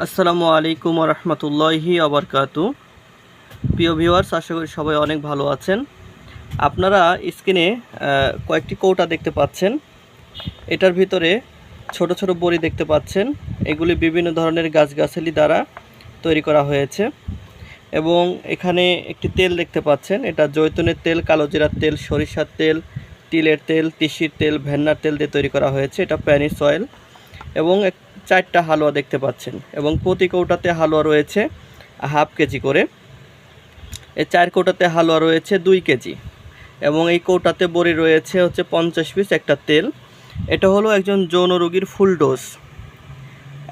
আসসালামু আলাইকুম ওয়া রাহমাতুল্লাহি ওয়া বারাকাতুহু। প্রিয় ভিউয়ার্স, আশা করি সবাই অনেক ভালো আছেন। আপনারা স্ক্রিনে কয়েকটি কৌটা দেখতে পাচ্ছেন। এটার ভিতরে ছোট ছোট বড়ি দেখতে পাচ্ছেন। এগুলি বিভিন্ন ধরনের গাছগাছালি দ্বারা তৈরি করা হয়েছে। এবং এখানে একটি তেল দেখতে পাচ্ছেন। এটা জৈতুনের তেল, কালো জিরার তেল, সরিষার তেল, তিলের তেল, তিসির তেল, ভেন্নার তেল দিয়ে তৈরি করা হয়েছে। এটা প্যানিস অয়েল। এবং 4টা হালুয়া দেখতে পাচ্ছেন। এবং প্রতি কৌটাতে হালুয়া রয়েছে হাফ কেজি করে। এই 4 কৌটাতে হালুয়া রয়েছে 2 কেজি। এবং এই কৌটাতে বড়ি রয়েছে 50 পিস, একটা তেল। এটা হলো একজন যৌন রোগীর ফুল ডোজ।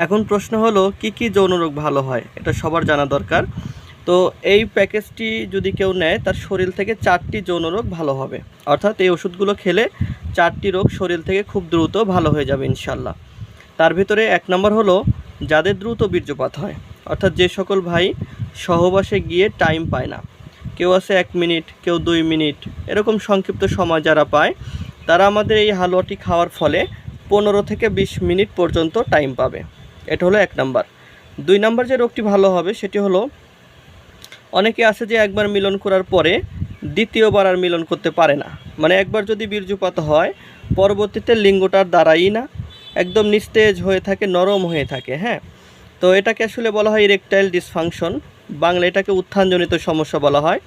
এখন প্রশ্ন হলো কি যৌন রোগ ভালো হয়, এটা সবার জানা দরকার। তো এই প্যাকেজটি যদি কেউ নেয়, তার শরীর থেকে 4টি যৌন রোগ ভালো হবে। অর্থাৎ এই ওষুধগুলো খেলে 4টি রোগ শরীর থেকে খুব দ্রুত ভালো হয়ে যাবে ইনশাল্লাহ। তার ভিতরে 1 নম্বর হলো যাদের দ্রুত বীর্যপাত হয়, অর্থাৎ যে সকল ভাই সহবাসে গিয়ে টাইম পায় না। কেউ আছে 1 মিনিট, কেউ 2 মিনিট, এরকম সংক্ষিপ্ত সময় যারা পায়, তারা আমাদের এই হালুয়াটি খাওয়ার ফলে 15 থেকে 20 মিনিট পর্যন্ত টাইম পাবে। এটা হলো 1 নম্বর। 2 নম্বর যে রোগটি ভালো হবে সেটি হলো, অনেকে আছে যে একবার মিলন করার পরে দ্বিতীয়বার আর মিলন করতে পারে না। মানে একবার যদি বীর্যপাত হয়, পরবর্তীতে লিঙ্গটার দাঁড়াই না, একদম নিস্তেজ হয়ে থাকে, নরম হয়ে থাকে। হ্যাঁ, তো এটাকে আসলে বলা হয় ইরেকটাইল ডিসফাংশন, বাংলা এটাকে উত্থানজনিত সমস্যা বলা হয়।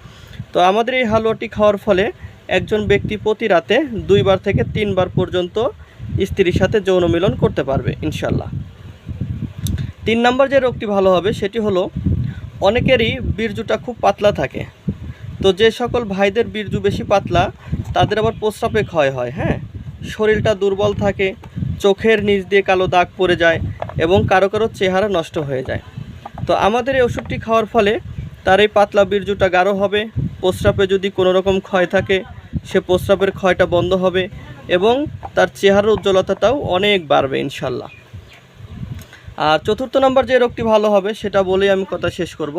তো আমাদের এই হালুয়াটি খাওয়ার ফলে একজন ব্যক্তি প্রতি রাতে 2 বার থেকে 3 বার পর্যন্ত স্ত্রীর সাথে যৌন মিলন করতে পারবে ইনশাল্লাহ। 3 নম্বর যে রোগটি ভালো হবে সেটি হলো, অনেকেরই বীর্যটা খুব পাতলা থাকে। তো যে সকল ভাইদের বীর্য বেশি পাতলা, তাদের আবার প্রস্রাবে ক্ষয় হয়। হ্যাঁ, শরীরটা দুর্বল থাকে, চোখের নিচ দিয়ে কালো দাগ পড়ে যায় এবং কারো কারো চেহারা নষ্ট হয়ে যায়। তো আমাদের এই ওষুধটি খাওয়ার ফলে তার এই পাতলা বীর্যটা গাঢ় হবে। প্রস্রাবে যদি কোনো রকম ক্ষয় থাকে, সে প্রস্রাবের ক্ষয়টা বন্ধ হবে এবং তার চেহারার উজ্জ্বলতাটাও অনেক বাড়বে ইনশাল্লাহ। আর 4র্থ নম্বর যে রোগটি ভালো হবে সেটা বলেই আমি কথা শেষ করব।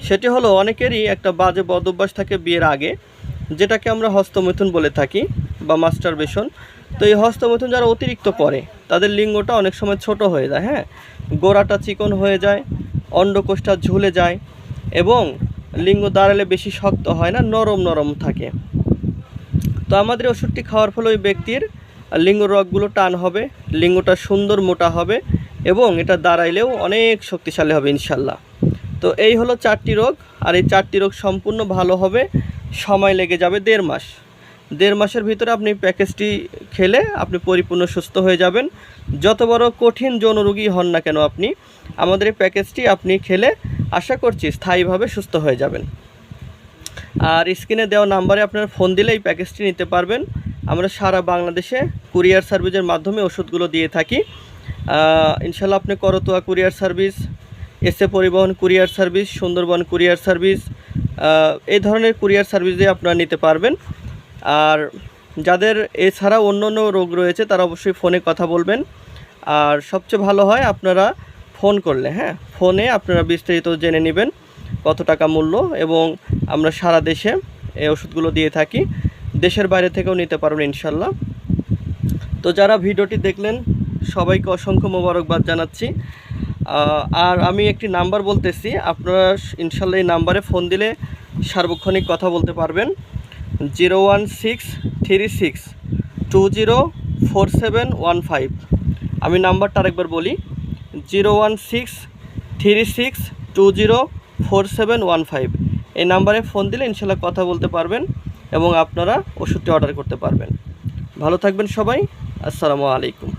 সেটি হলো, অনেকেরই একটা বাজে বদ অভ্যাস থাকে বিয়ের আগে, যেটাকে আমরা হস্তমৈথুন বলে থাকি বা মাস্টারবেশন। তো এই হস্তমৈথুন যারা অতিরিক্ত করে, তাদের লিঙ্গটা অনেক সময় ছোট হয়ে যায়। হ্যাঁ, গোড়াটা চিকন হয়ে যায়, অন্ডকোষটা ঝুলে যায় এবং লিঙ্গ দাঁড়ালে বেশি শক্ত হয় না, নরম নরম থাকে। তো আমাদের ওষুধটি খাওয়ার ফলে ওই ব্যক্তির লিঙ্গ রগগুলো টান হবে, লিঙ্গটা সুন্দর মোটা হবে এবং এটা দাঁড়াইলেও অনেক শক্তিশালী হবে ইনশাল্লাহ। তো এই হলো 4টি রোগ। আর এই 4টি রোগ সম্পূর্ণ ভালো হবে, সময় লেগে যাবে 1.5 মাস। 1.5 মাসের ভিতরে আপনি প্যাকেজটি খেলে আপনি পরিপূর্ণ সুস্থ হয়ে যাবেন। যত বড় কঠিন যৌন রোগী হন না কেন, আপনি আমাদের এই প্যাকেজটি আপনি খেলে আশা করছি স্থায়ীভাবে সুস্থ হয়ে যাবেন। আর স্ক্রিনে দেওয়া নাম্বারে আপনারা ফোন দিলে এই প্যাকেজটি নিতে পারবেন। আমরা সারা বাংলাদেশে কুরিয়ার সার্ভিসের মাধ্যমে ওষুধগুলো দিয়ে থাকি ইনশাল্লাহ। আপনি করতোয়া কুরিয়ার সার্ভিস, এসএ পরিবহন courier service, Sundarban courier service, এই ধরনের কুরিয়ার সার্ভিস দিয়ে আপনারা নিতে পারবেন। আর যাদের এছাড়া অন্য অন্য রোগ রয়েছে, তারা অবশ্যই ফোনে কথা বলবেন। আর সবচেয়ে ভালো হয় আপনারা ফোন করলে, হ্যাঁ, ফোনে আপনারা বিস্তারিত জেনে নেবেন কত টাকা মূল্য। এবং আমরা সারা দেশে এই ওষুধগুলো দিয়ে থাকি, দেশের বাইরে থেকেও নিতে পারবেন ইনশাল্লাহ। তো যারা ভিডিওটি দেখলেন, সবাইকে অসংখ্য মোবারকবাদ জানাচ্ছি। আর আমি একটি নাম্বার বলতেছি, আপনারা ইনশাল্লাহ এই নাম্বারে ফোন দিলে সার্বক্ষণিক কথা বলতে পারবেন। 01636204715। আমি নাম্বারটা আরেকবার বলি, 01636204715। এই নাম্বারে ফোন দিলে ইনশাল্লাহ কথা বলতে পারবেন এবং আপনারা ওষুধটি অর্ডার করতে পারবেন। ভালো থাকবেন সবাই। আসসালামু আলাইকুম।